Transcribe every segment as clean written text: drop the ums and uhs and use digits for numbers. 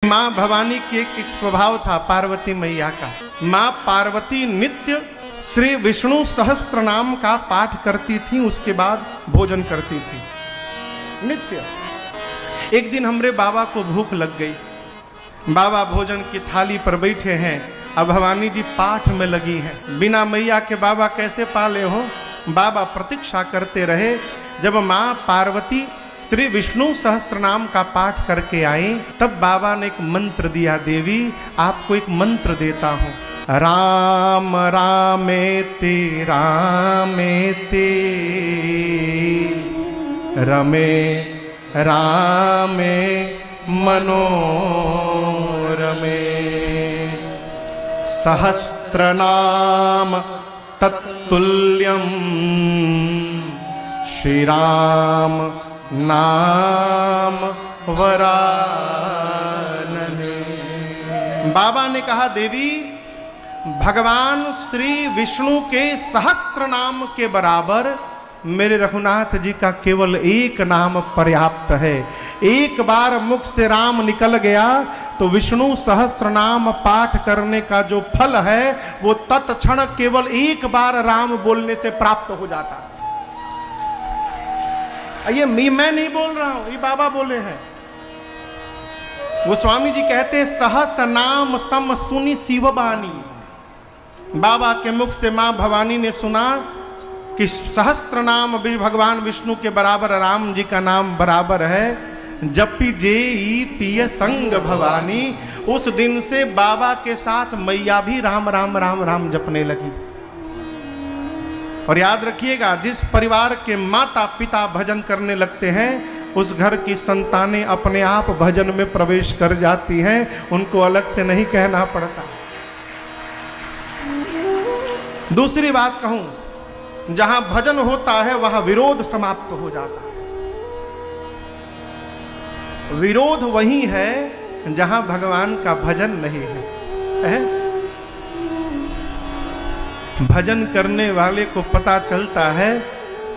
माँ भवानी के एक स्वभाव था पार्वती मैया का। माँ पार्वती नित्य श्री विष्णु सहस्त्र नाम का पाठ करती थी, उसके बाद भोजन करती थी नित्य। एक दिन हमरे बाबा को भूख लग गई, बाबा भोजन की थाली पर बैठे हैं, अब भवानी जी पाठ में लगी हैं। बिना मैया के बाबा कैसे पाले हो? बाबा प्रतीक्षा करते रहे। जब माँ पार्वती श्री विष्णु सहस्त्र नाम का पाठ करके आई, तब बाबा ने एक मंत्र दिया। देवी आपको एक मंत्र देता हूँ। राम रामेति रामेति रमे रामे मनोरमे सहस्रनाम तत्तुल्यं श्री राम नाम वरानने। बाबा ने कहा देवी भगवान श्री विष्णु के सहस्त्र नाम के बराबर मेरे रघुनाथ जी का केवल एक नाम पर्याप्त है। एक बार मुख से राम निकल गया तो विष्णु सहस्त्र नाम पाठ करने का जो फल है वो तत्क्षण केवल एक बार राम बोलने से प्राप्त हो जाता है। ये मैं नहीं बोल रहा हूं, ये बाबा बोले हैं। गोस्वामी जी कहते हैं सहस नाम सम सुनी शिवबानी। बाबा के मुख से मां भवानी ने सुना कि सहस्त्र नाम भगवान विष्णु के बराबर राम जी का नाम बराबर है। जपी जेई पिय संग भवानी। उस दिन से बाबा के साथ मैया भी राम राम राम राम जपने लगी। और याद रखिएगा, जिस परिवार के माता पिता भजन करने लगते हैं उस घर की संतानें अपने आप भजन में प्रवेश कर जाती हैं, उनको अलग से नहीं कहना पड़ता। दूसरी बात कहूं, जहां भजन होता है वहां विरोध समाप्त हो जाता है। विरोध वही है जहां भगवान का भजन नहीं है। भजन करने वाले को पता चलता है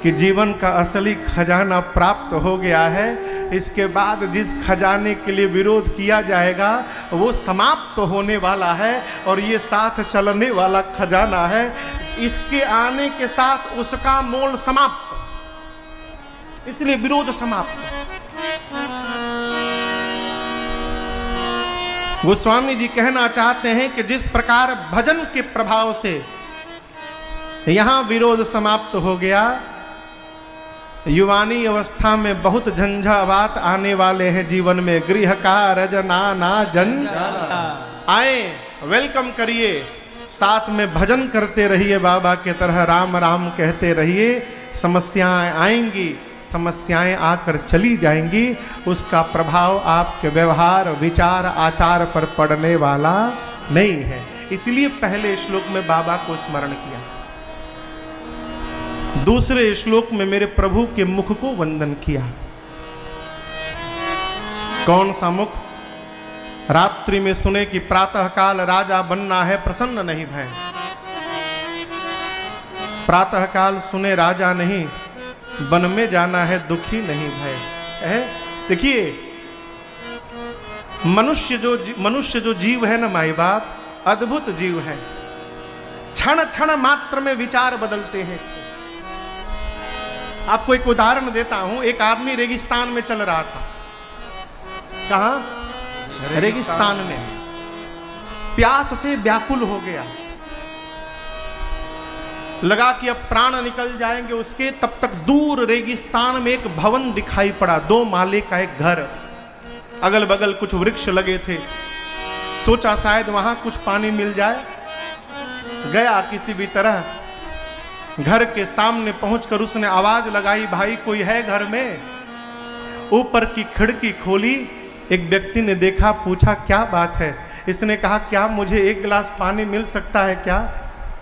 कि जीवन का असली खजाना प्राप्त हो गया है। इसके बाद जिस खजाने के लिए विरोध किया जाएगा वो समाप्त होने वाला है और ये साथ चलने वाला खजाना है। इसके आने के साथ उसका मोल समाप्त, इसलिए विरोध समाप्त। गोस्वामी जी कहना चाहते हैं कि जिस प्रकार भजन के प्रभाव से यहां विरोध समाप्त हो गया, युवानी अवस्था में बहुत झंझावात आने वाले हैं जीवन में। गृह का रजना ना जंजाला। आए, वेलकम करिए, साथ में भजन करते रहिए, बाबा के तरह राम राम कहते रहिए। समस्याएं आएंगी, समस्याएं आकर चली जाएंगी, उसका प्रभाव आपके व्यवहार विचार आचार पर पड़ने वाला नहीं है। इसलिए पहले श्लोक में बाबा को स्मरण किया, दूसरे श्लोक में मेरे प्रभु के मुख को वंदन किया। कौन सा मुख? रात्रि में सुने कि प्रातः काल राजा बनना है, प्रसन्न नहीं भय। प्रातः काल सुने राजा नहीं, वन में जाना है, दुखी नहीं भय। देखिए, मनुष्य जो जीव है ना माई बाप, अद्भुत जीव है। क्षण क्षण मात्र में विचार बदलते हैं इसके। आपको एक उदाहरण देता हूं। एक आदमी रेगिस्तान में चल रहा था। कहां? रेगिस्तान में। प्यास से व्याकुल हो गया, लगा कि अब प्राण निकल जाएंगे उसके। तब तक दूर रेगिस्तान में एक भवन दिखाई पड़ा, 2 माले का एक घर, अगल बगल कुछ वृक्ष लगे थे। सोचा शायद वहां कुछ पानी मिल जाए। गया किसी भी तरह, घर के सामने पहुंचकर उसने आवाज लगाई, भाई कोई है घर में? ऊपर की खिड़की खोली, एक व्यक्ति ने देखा, पूछा क्या बात है? इसने कहा क्या मुझे एक गिलास पानी मिल सकता है क्या?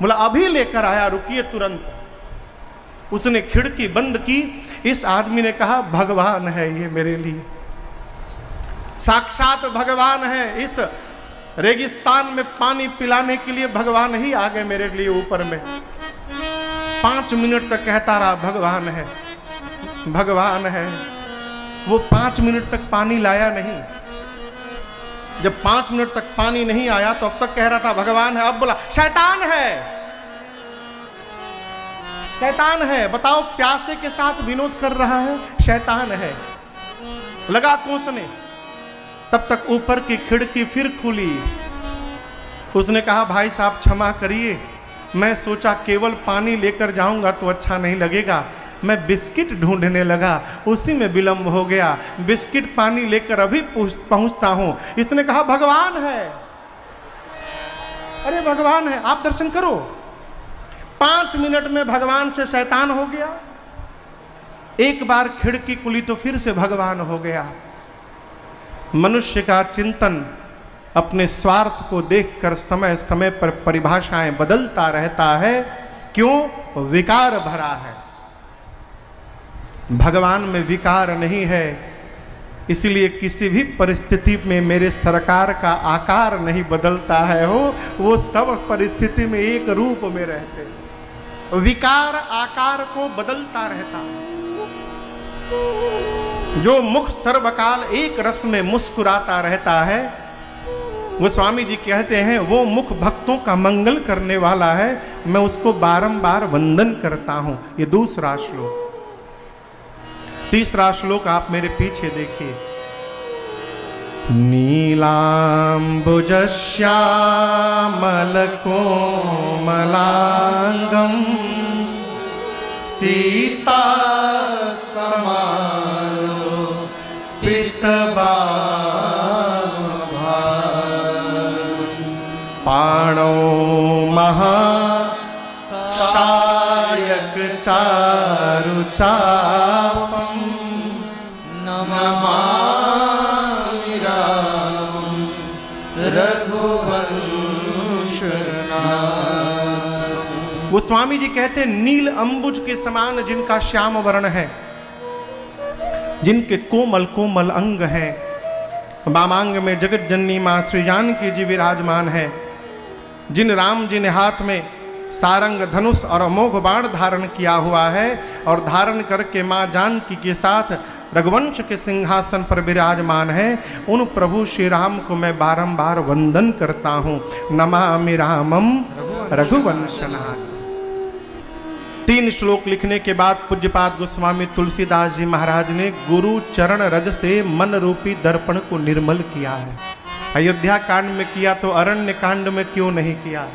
बोला अभी लेकर आया, रुकिए तुरंत। उसने खिड़की बंद की। इस आदमी ने कहा भगवान है ये मेरे लिए, साक्षात भगवान है। इस रेगिस्तान में पानी पिलाने के लिए भगवान ही आ गए मेरे लिए ऊपर में। 5 मिनट तक कहता रहा भगवान है, भगवान है। वो 5 मिनट तक पानी लाया नहीं। जब 5 मिनट तक पानी नहीं आया तो अब तक कह रहा था भगवान है, अब बोला शैतान है, शैतान है। बताओ, प्यासे के साथ विनोद कर रहा है, शैतान है। लगा कोसने, तब तक ऊपर की खिड़की फिर खुली। उसने कहा भाई साहब क्षमा करिए, मैं सोचा केवल पानी लेकर जाऊंगा तो अच्छा नहीं लगेगा, मैं बिस्किट ढूंढने लगा, उसी में विलंब हो गया, बिस्किट पानी लेकर अभी पहुंचता हूं। इसने कहा भगवान है, अरे भगवान है, आप दर्शन करो। 5 मिनट में भगवान से शैतान हो गया। एक बार खिड़की खुली तो फिर से भगवान हो गया। मनुष्य का चिंतन अपने स्वार्थ को देखकर समय समय पर परिभाषाएं बदलता रहता है। क्यों? विकार भरा है। भगवान में विकार नहीं है, इसलिए किसी भी परिस्थिति में मेरे सरकार का आकार नहीं बदलता है। वो सब परिस्थिति में एक रूप में रहते हैं। विकार आकार को बदलता रहता है। जो मुख सर्वकाल एक रस में मुस्कुराता रहता है, वो स्वामी जी कहते हैं वो मुख भक्तों का मंगल करने वाला है, मैं उसको बारंबार वंदन करता हूं। ये दूसरा श्लोक। तीसरा श्लोक आप मेरे पीछे देखिए। नीलाम्बुजश्यामलकोमलांगं सीता समारो पाणौ महाशायक चारुचापं नमामि रामं रघुवंशनाथं। वो स्वामी जी कहते हैं नील अंबुज के समान जिनका श्याम वर्ण है, जिनके कोमल कोमल अंग हैं, वामांग में जगत जननी मां श्री जानकी जी विराजमान है, जिन राम जी ने हाथ में सारंग धनुष और अमोघ बाण धारण किया हुआ है और धारण करके मां जानकी के साथ रघुवंश के सिंहासन पर विराजमान है, उन प्रभु श्री राम को मैं बारंबार वंदन करता हूं। नमामि रामम रघुवंशनाथ। 3 श्लोक लिखने के बाद पूज्यपाद गोस्वामी तुलसीदास जी महाराज ने गुरु चरण रज से मन रूपी दर्पण को निर्मल किया है। अयोध्या कांड में किया तो अरण्य कांड में क्यों नहीं किया?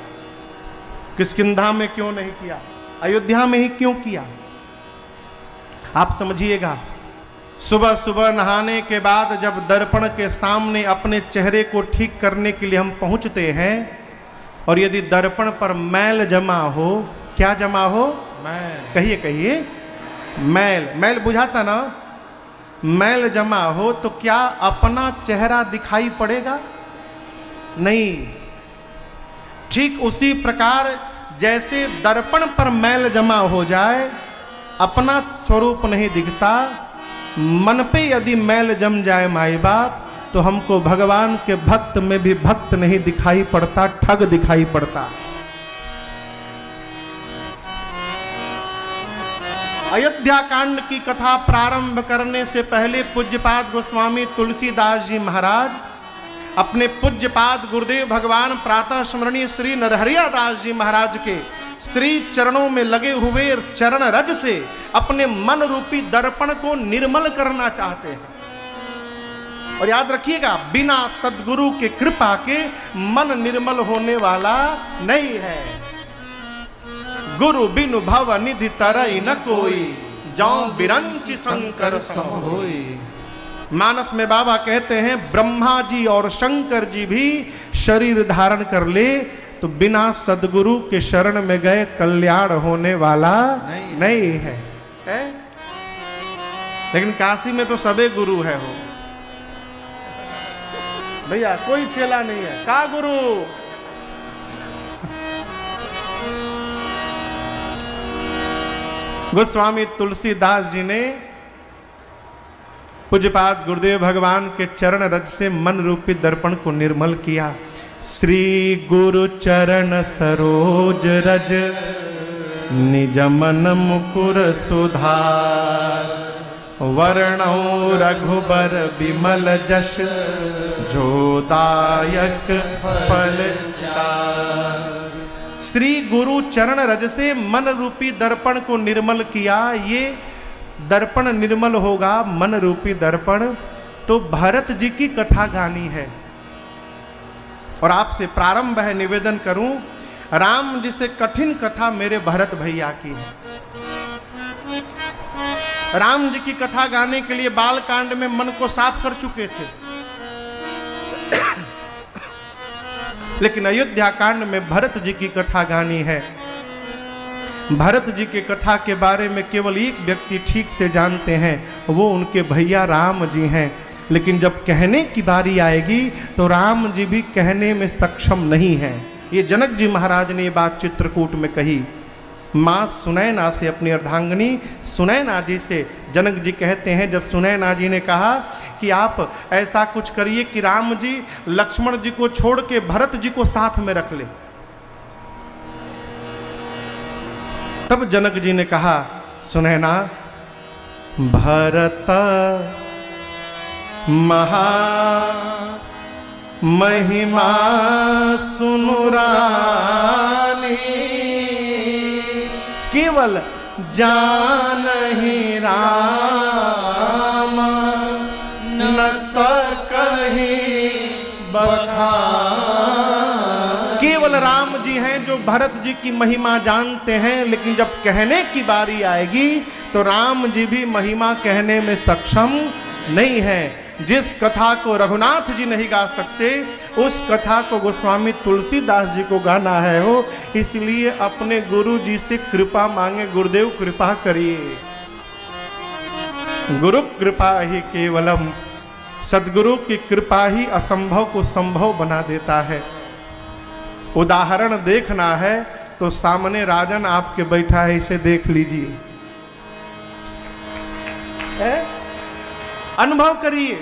किष्किंधा में क्यों नहीं किया? अयोध्या में ही क्यों किया? आप समझिएगा। सुबह सुबह नहाने के बाद जब दर्पण के सामने अपने चेहरे को ठीक करने के लिए हम पहुंचते हैं और यदि दर्पण पर मैल जमा हो, क्या जमा हो? मैल। कहिए कहिए, मैल। मैल बुझाता ना? मैल जमा हो तो क्या अपना चेहरा दिखाई पड़ेगा? नहीं। ठीक उसी प्रकार जैसे दर्पण पर मैल जमा हो जाए, अपना स्वरूप नहीं दिखता, मन पे यदि मैल जम जाए माई बाप, तो हमको भगवान के भक्त में भी भक्त नहीं दिखाई पड़ता, ठग दिखाई पड़ता। अयोध्या कांड की कथा प्रारंभ करने से पहले पूज्यपाद गोस्वामी तुलसीदास जी महाराज अपने पूज्यपाद गुरुदेव भगवान प्रातः स्मरणीय श्री नरहरिया दास जी महाराज के श्री चरणों में लगे हुए चरण रज से अपने मन रूपी दर्पण को निर्मल करना चाहते हैं। और याद रखिएगा, बिना सद्गुरु के कृपा के मन निर्मल होने वाला नहीं है। गुरु बिनु भव निधि तरई न कोई, जौ बिरंचि शंकर सम होई। मानस में बाबा कहते हैं ब्रह्मा जी और शंकर जी भी शरीर धारण कर ले तो बिना सदगुरु के शरण में गए कल्याण होने वाला नहीं है? लेकिन काशी में तो सबे गुरु है हो भैया, कोई चेला नहीं है। का गुरु? गोस्वामी तुलसीदास जी ने पूज्यपाद गुरुदेव भगवान के चरण रज से मन रूपी दर्पण को निर्मल किया। श्री गुरु चरण सरोज रज निज मन मुकुर सुधार, वर्णौ रघुबर विमल जश जो दायक फल चार। श्री गुरु चरण रज से मन रूपी दर्पण को निर्मल किया। ये दर्पण निर्मल होगा, मन रूपी दर्पण, तो भरत जी की कथा गानी है। और आपसे प्रारंभ है, निवेदन करूं, राम जी से कठिन कथा मेरे भरत भैया की है। राम जी की कथा गाने के लिए बाल कांड में मन को साफ कर चुके थे, लेकिन अयोध्या कांड में भरत जी की कथा गानी है। भरत जी के कथा के बारे में केवल एक व्यक्ति ठीक से जानते हैं, वो उनके भैया राम जी हैं। लेकिन जब कहने की बारी आएगी तो राम जी भी कहने में सक्षम नहीं हैं। ये जनक जी महाराज ने ये बात चित्रकूट में कही। माँ सुनैना से, अपनी अर्धांगिनी सुनैना जी से जनक जी कहते हैं, जब सुनैना जी ने कहा कि आप ऐसा कुछ करिए कि राम जी लक्ष्मण जी को छोड़ के भरत जी को साथ में रख ले, तब जनक जी ने कहा, सुनैना, भरत महा महिमा सुनुरानी, केवल जानहि राम न सकहि बखान। केवल राम जी हैं जो भरत जी की महिमा जानते हैं, लेकिन जब कहने की बारी आएगी तो राम जी भी महिमा कहने में सक्षम नहीं है। जिस कथा को रघुनाथ जी नहीं गा सकते, उस कथा को गोस्वामी तुलसीदास जी को गाना है हो, इसलिए अपने गुरु जी से कृपा मांगे, गुरुदेव कृपा करिए। गुरु कृपा ही केवलम, सदगुरु की कृपा ही असंभव को संभव बना देता है। उदाहरण देखना है तो सामने राजन आपके बैठा है, इसे देख लीजिए, अनुभव करिए।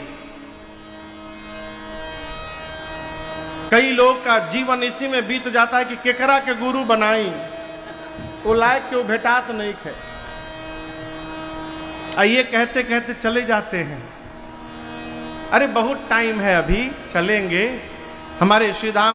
कई लोग का जीवन इसी में बीत जाता है कि केकरा के गुरु बनाई, वो लायक के वो भेटात नहीं खे, ये कहते कहते चले जाते हैं। अरे बहुत टाइम है, अभी चलेंगे। हमारे श्रीधाम